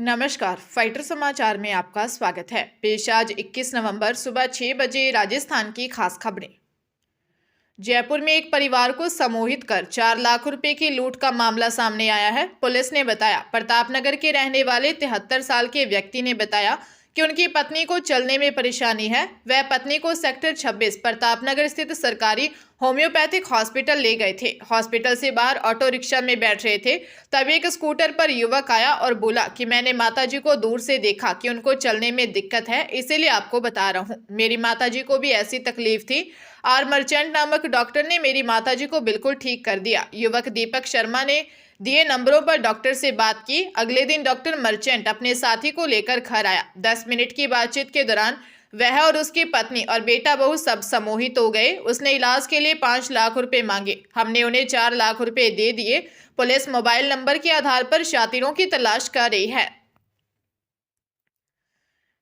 नमस्कार, फाइटर समाचार में आपका स्वागत है। पेश आज 21 नवंबर सुबह 6 बजे राजस्थान की खास खबरें। जयपुर में एक परिवार को सम्मोहित कर 4 लाख रुपए की लूट का मामला सामने आया है। पुलिस ने बताया, प्रतापनगर के रहने वाले 73 साल के व्यक्ति ने बताया कि उनकी पत्नी को चलने में परेशानी है। वह पत्नी को सेक्टर 26 प्रतापनगर स्थित सरकारी होम्योपैथिक हॉस्पिटल ले गए थे। हॉस्पिटल से बाहर ऑटो रिक्शा में बैठ रहे थे, तभी एक स्कूटर पर युवक आया और बोला कि मैंने माताजी को दूर से देखा कि उनको चलने में दिक्कत है, इसीलिए आपको बता रहा हूँ। मेरी माताजी को भी ऐसी तकलीफ थी। आर मर्चेंट नामक डॉक्टर ने मेरी माताजी को बिल्कुल ठीक कर दिया। युवक दीपक शर्मा ने दिए नंबरों पर डॉक्टर से बात की। अगले दिन डॉक्टर मर्चेंट अपने साथी को लेकर घर आया। 10 मिनट की बातचीत के दौरान वह और उसकी पत्नी और बेटा बहू सब सम्मोहित हो गए। उसने इलाज के लिए 5 लाख रुपए मांगे। हमने उन्हें 4 लाख रुपए दे दिए। पुलिस मोबाइल नंबर के आधार पर शातिरों की तलाश कर रही है।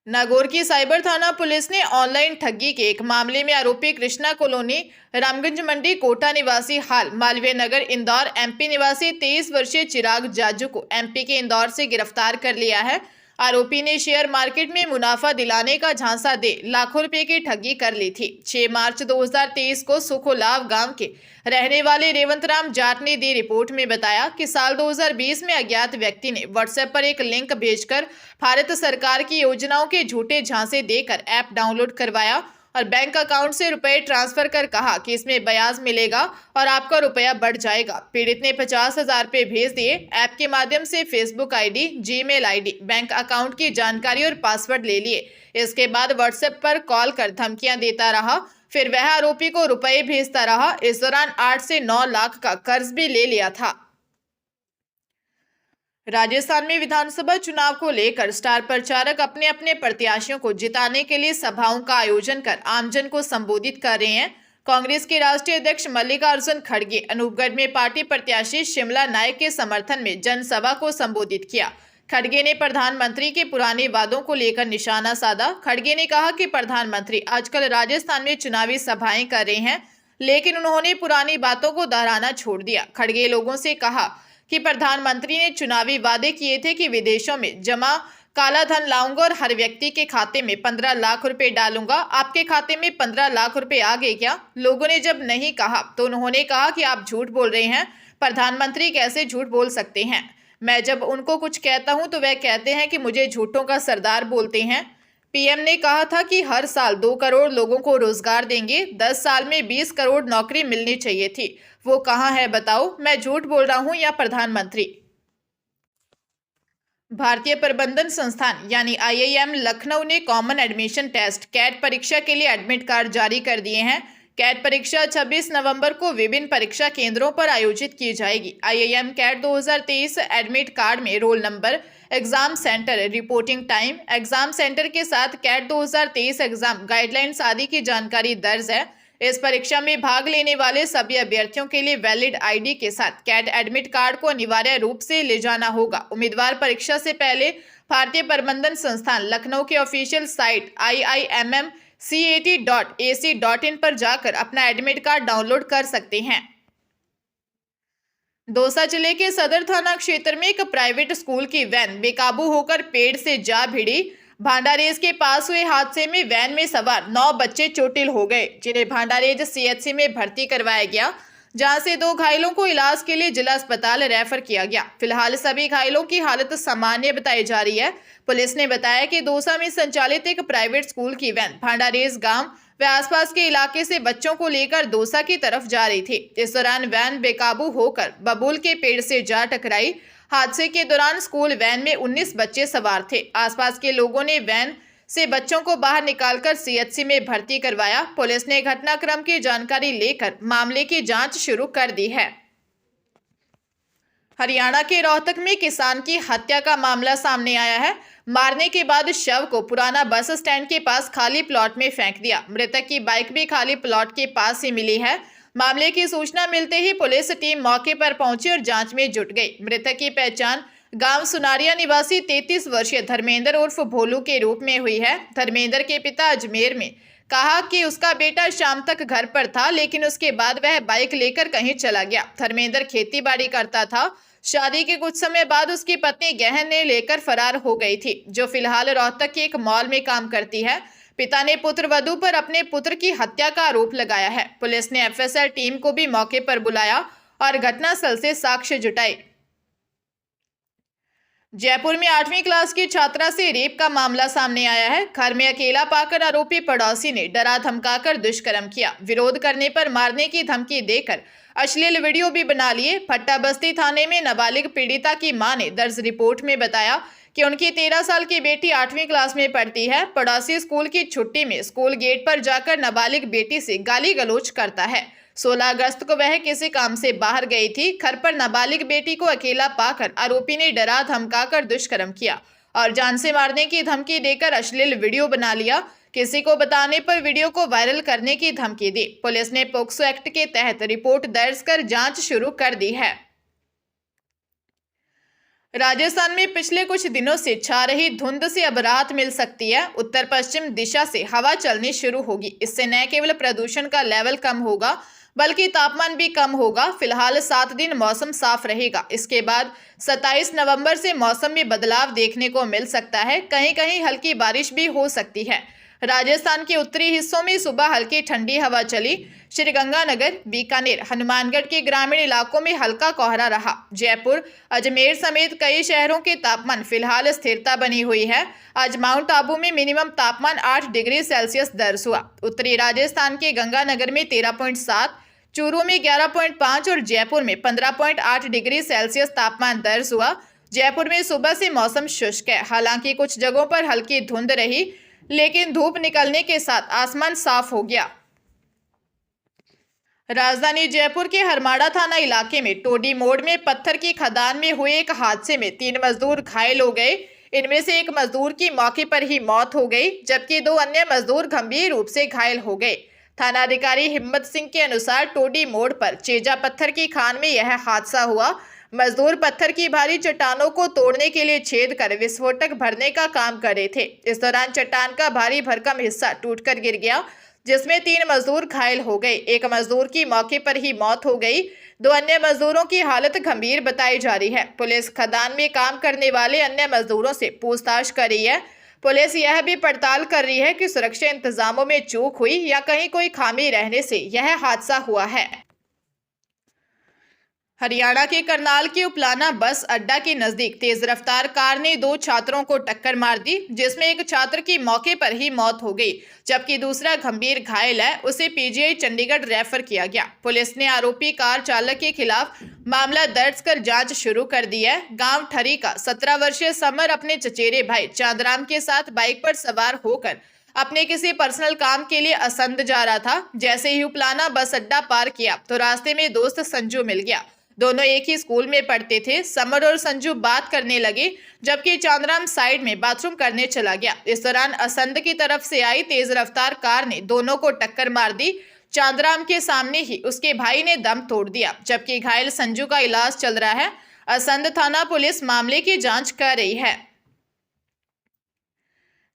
नागौर की साइबर थाना पुलिस ने ऑनलाइन ठगी के एक मामले में आरोपी कृष्णा कॉलोनी रामगंज मंडी कोटा निवासी हाल मालवीय नगर इंदौर एमपी निवासी 23 वर्षीय चिराग जाजू को एमपी के इंदौर से गिरफ्तार कर लिया है। आरोपी ने शेयर मार्केट में मुनाफा दिलाने का झांसा दे लाखों रुपए की ठगी कर ली थी। 6 मार्च 2023 को सुखोलाव गांव के रहने वाले रेवंत राम जाट ने दी रिपोर्ट में बताया कि साल 2020 में अज्ञात व्यक्ति ने व्हाट्सएप पर एक लिंक भेजकर भारत सरकार की योजनाओं के झूठे झांसे देकर ऐप डाउनलोड करवाया और बैंक अकाउंट से रुपए ट्रांसफर कर कहा कि इसमें ब्याज मिलेगा और आपका रुपया बढ़ जाएगा। पीड़ित ने 50,000 रुपए भेज दिए। ऐप के माध्यम से Facebook ID, Gmail ID, bank account की जानकारी और पासवर्ड ले लिए। इसके बाद व्हाट्सएप पर कॉल कर धमकियां देता रहा। फिर वह आरोपी को रुपए भेजता रहा। इस दौरान 8 से 9 लाख का कर्ज भी ले लिया था। राजस्थान में विधानसभा चुनाव को लेकर स्टार प्रचारक अपने अपने प्रत्याशियों को जिताने के लिए सभाओं का आयोजन कर आमजन को संबोधित कर रहे हैं। कांग्रेस के राष्ट्रीय अध्यक्ष मल्लिकार्जुन खड़गे अनूपगढ़ में पार्टी प्रत्याशी शिमला नायक के समर्थन में जनसभा को संबोधित किया। खड़गे ने प्रधानमंत्री के पुराने वादों को लेकर निशाना साधा। खड़गे ने कहा कि प्रधानमंत्री आजकल राजस्थान में चुनावी सभाएं कर रहे हैं, लेकिन उन्होंने पुरानी बातों को दोहराना छोड़ दिया। खड़गे लोगों से कहा कि प्रधानमंत्री ने चुनावी वादे किए थे कि विदेशों में जमा काला धन लाऊंगा और हर व्यक्ति के खाते में 15 लाख रुपए डालूंगा। आपके खाते में 15 लाख रुपए आ गए क्या? लोगों ने जब नहीं कहा तो उन्होंने कहा कि आप झूठ बोल रहे हैं। प्रधानमंत्री कैसे झूठ बोल सकते हैं? मैं जब उनको कुछ कहता हूं तो वह कहते हैं कि मुझे झूठों का सरदार बोलते हैं। पीएम ने कहा था कि हर साल 2 करोड़ लोगों को रोजगार देंगे। 10 साल में 20 करोड़ नौकरी मिलनी चाहिए थी। वो कहाँ है बताओ? मैं झूठ बोल रहा हूं या प्रधानमंत्री? भारतीय प्रबंधन संस्थान यानी आईआईएम लखनऊ ने कॉमन एडमिशन टेस्ट कैट परीक्षा के लिए एडमिट कार्ड जारी कर दिए हैं। कैट परीक्षा 26 नवंबर को विभिन्न परीक्षा केंद्रों पर आयोजित की जाएगी। आईआईएम कैट 2023 एडमिट कार्ड में roll number, exam centre, reporting time, exam centre के साथ कैट 2023 एग्जाम गाइडलाइंस आदि की जानकारी दर्ज है। इस परीक्षा में भाग लेने वाले सभी अभ्यर्थियों के लिए वैलिड आईडी के साथ कैट एडमिट कार्ड को अनिवार्य रूप से ले जाना होगा। उम्मीदवार परीक्षा से पहले भारतीय प्रबंधन संस्थान लखनऊ के ऑफिशियल साइट iimmcat.ac.in पर जाकर अपना एडमिट कार्ड डाउनलोड कर सकते हैं। दौसा जिले के सदर थाना क्षेत्र में एक प्राइवेट स्कूल की वैन बेकाबू होकर पेड़ से जा भिड़ी। भांडारेज के पास हुए हादसे में वैन में सवार 9 बच्चे चोटिल हो गए, जिन्हें भांडारेज सीएचसी में भर्ती करवाया गया, जहां से 2 घायलों को इलाज के लिए जिला अस्पताल रेफर किया गया। फिलहाल सभी घायलों की हालत सामान्य बताई जा रही है। पुलिस ने बताया कि दौसा में संचालित एक प्राइवेट स्कूल की वैन भांडारेज गांव व आसपास के इलाके से बच्चों को लेकर दौसा की तरफ जा रही थी। इस दौरान वैन बेकाबू होकर बबूल के पेड़ से जा टकराई। हादसे के दौरान स्कूल वैन में 19 बच्चे सवार थे। आसपास के लोगों ने वैन से बच्चों को बाहर निकालकर सीएचसी में भर्ती करवाया। पुलिस ने घटनाक्रम की जानकारी लेकर मामले की जांच शुरू कर दी है। हरियाणा के रोहतक में किसान की हत्या का मामला सामने आया है। मारने के बाद शव को पुराना बस स्टैंड के पास खाली प्लॉट में फेंक दिया। मृतक की बाइक भी खाली प्लॉट के पास ही मिली है। मामले की सूचना मिलते ही पुलिस टीम मौके पर पहुंची और जांच में जुट गई। मृतक की पहचान गांव सुनारिया निवासी 33 वर्षीय धर्मेंद्र उर्फ भोलू के रूप में हुई है। धर्मेंद्र के पिता अजमेर में कहा कि उसका बेटा शाम तक घर पर था, लेकिन उसके बाद वह बाइक लेकर कहीं चला गया। धर्मेंद्र खेतीबाड़ी करता था। शादी के कुछ समय बाद उसकी पत्नी गहने लेकर फरार हो गई थी, जो फिलहाल रोहतक के एक मॉल में काम करती है। पिता ने पुत्र वधू पर अपने पुत्र की हत्या का आरोप लगाया है। पुलिस ने एफएसएल टीम को भी मौके पर बुलाया और घटनास्थल से साक्ष्य जुटाए। जयपुर में 8वीं क्लास की छात्रा से रेप का मामला सामने आया है। घर में अकेला पाकर आरोपी पड़ोसी ने डरा धमकाकर दुष्कर्म किया। विरोध करने पर मारने की धमकी देकर अश्लील वीडियो भी बना लिए। फट्टा बस्ती थाने में नाबालिग पीड़िता की मां ने दर्ज रिपोर्ट में बताया कि उनकी 13 साल की बेटी 8वीं क्लास में पढ़ती है। पड़ोसी स्कूल की छुट्टी में स्कूल गेट पर जाकर नाबालिग बेटी से गाली गलौज करता है। 16 अगस्त को वह किसी काम से बाहर गई थी। घर पर नाबालिग बेटी को अकेला पाकर आरोपी ने डरा धमकाकर दुष्कर्म किया और जान से मारने की धमकी देकर अश्लील वीडियो बना लिया। किसी को बताने पर वीडियो को वायरल करने की धमकी दी। पुलिस ने पोक्सो एक्ट के तहत रिपोर्ट दर्ज कर जांच शुरू कर दी है। राजस्थान में पिछले कुछ दिनों से छा रही धुंध से अब राहत मिल सकती है। उत्तर पश्चिम दिशा से हवा चलनी शुरू होगी। इससे न केवल प्रदूषण का लेवल कम होगा, बल्कि तापमान भी कम होगा। फिलहाल 7 दिन मौसम साफ रहेगा। इसके बाद 27 नवंबर से मौसम में बदलाव देखने को मिल सकता है। कहीं कहीं हल्की बारिश भी हो सकती है। राजस्थान के उत्तरी हिस्सों में सुबह हल्की ठंडी हवा चली। श्रीगंगानगर, बीकानेर, हनुमानगढ़ के ग्रामीण इलाकों में हल्का कोहरा रहा। जयपुर, अजमेर समेत कई शहरों के तापमान फिलहाल स्थिरता बनी हुई है। आज माउंट आबू में मिनिमम तापमान 8 डिग्री सेल्सियस दर्ज हुआ। उत्तरी राजस्थान के गंगानगर में 13.7, चूरू में 11.5 और जयपुर में 15.8 डिग्री सेल्सियस तापमान दर्ज हुआ। जयपुर में सुबह से मौसम शुष्क है। हालांकि कुछ जगहों पर हल्की धुंध रही, लेकिन धूप निकलने के साथ आसमान साफ हो गया। राजधानी जयपुर के हरमाड़ा थाना इलाके में टोडी मोड़ में पत्थर की खदान में हुए एक हादसे में 3 मजदूर घायल हो गए। इनमें से एक मजदूर की मौके पर ही मौत हो गई, जबकि 2 अन्य मजदूर गंभीर रूप से घायल हो गए। थानाधिकारी हिम्मत सिंह के अनुसार टोडी मोड़ पर चेजा पत्थर की खान में यह हादसा हुआ। मजदूर पत्थर की भारी चट्टानों को तोड़ने के लिए छेद कर विस्फोटक भरने का काम कर रहे थे। इस दौरान चट्टान का भारी भरकम हिस्सा टूटकर गिर गया, जिसमें 3 मजदूर घायल हो गए। एक मजदूर की मौके पर ही मौत हो गई। 2 अन्य मजदूरों की हालत गंभीर बताई जा रही है। पुलिस खदान में काम करने वाले अन्य मजदूरों से पूछताछ कर रही है। पुलिस यह भी पड़ताल कर रही है कि सुरक्षा इंतजामों में चूक हुई या कहीं कोई खामी रहने से यह हादसा हुआ है। हरियाणा के करनाल के उपलाना बस अड्डा के नजदीक तेज रफ्तार कार ने 2 छात्रों को टक्कर मार दी, जिसमें एक छात्र की मौके पर ही मौत हो गई, जबकि दूसरा गंभीर घायल है। उसे पीजीआई चंडीगढ़ रेफर किया गया। पुलिस ने आरोपी कार चालक के खिलाफ मामला दर्ज कर जांच शुरू कर दी है। गांव ठरी का 17 वर्षीय समर अपने चचेरे भाई चांदराम के साथ बाइक पर सवार होकर अपने किसी पर्सनल काम के लिए असंध जा रहा था। जैसे ही उपलाना बस अड्डा पार किया तो रास्ते में दोस्त संजू मिल गया। दोनों एक ही स्कूल में पढ़ते थे। समर और संजू बात करने लगे, जबकि चांदराम साइड में बाथरूम करने चला गया। इस दौरान असंध की तरफ से आई तेज रफ्तार कार ने दोनों को टक्कर मार दी। चांदराम के सामने ही उसके भाई ने दम तोड़ दिया, जबकि घायल संजू का इलाज चल रहा है। असंध थाना पुलिस मामले की जांच कर रही है।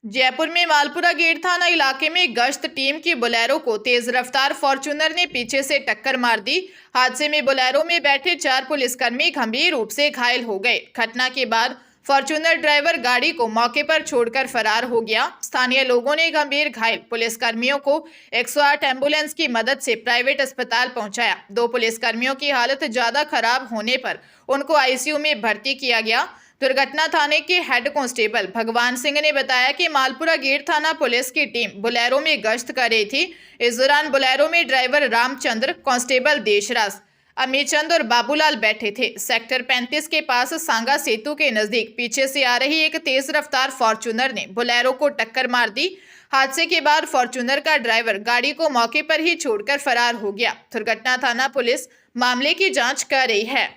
जयपुर में मालपुरा गेट थाना इलाके में गश्त टीम की बोलेरो को तेज रफ्तार फॉर्च्यूनर ने पीछे से टक्कर मार दी। हादसे में बोलेरो में बैठे 4 पुलिसकर्मी गंभीर रूप से घायल हो गए। घटना के बाद फॉर्च्यूनर ड्राइवर गाड़ी को मौके पर छोड़कर फरार हो गया। स्थानीय लोगों ने गंभीर घायल पुलिसकर्मियों को 108 एम्बुलेंस की मदद से प्राइवेट अस्पताल पहुंचाया। 2 पुलिसकर्मियों की हालत ज्यादा खराब होने पर उनको आईसीयू में भर्ती किया गया। दुर्घटना थाने के हेड कांस्टेबल भगवान सिंह ने बताया कि मालपुरा गेट थाना पुलिस की टीम बोलेरो में गश्त कर रही थी। इस दौरान बोलेरो में ड्राइवर रामचंद्र, कांस्टेबल देशराज, अमीचंद और बाबूलाल बैठे थे। सेक्टर 35 के पास सांगा सेतु के नजदीक पीछे से आ रही एक तेज रफ्तार फॉर्च्यूनर ने बोलेरो को टक्कर मार दी। हादसे के बाद फॉर्च्यूनर का ड्राइवर गाड़ी को मौके पर ही छोड़कर फरार हो गया। दुर्घटना थाना पुलिस मामले की जांच कर रही है।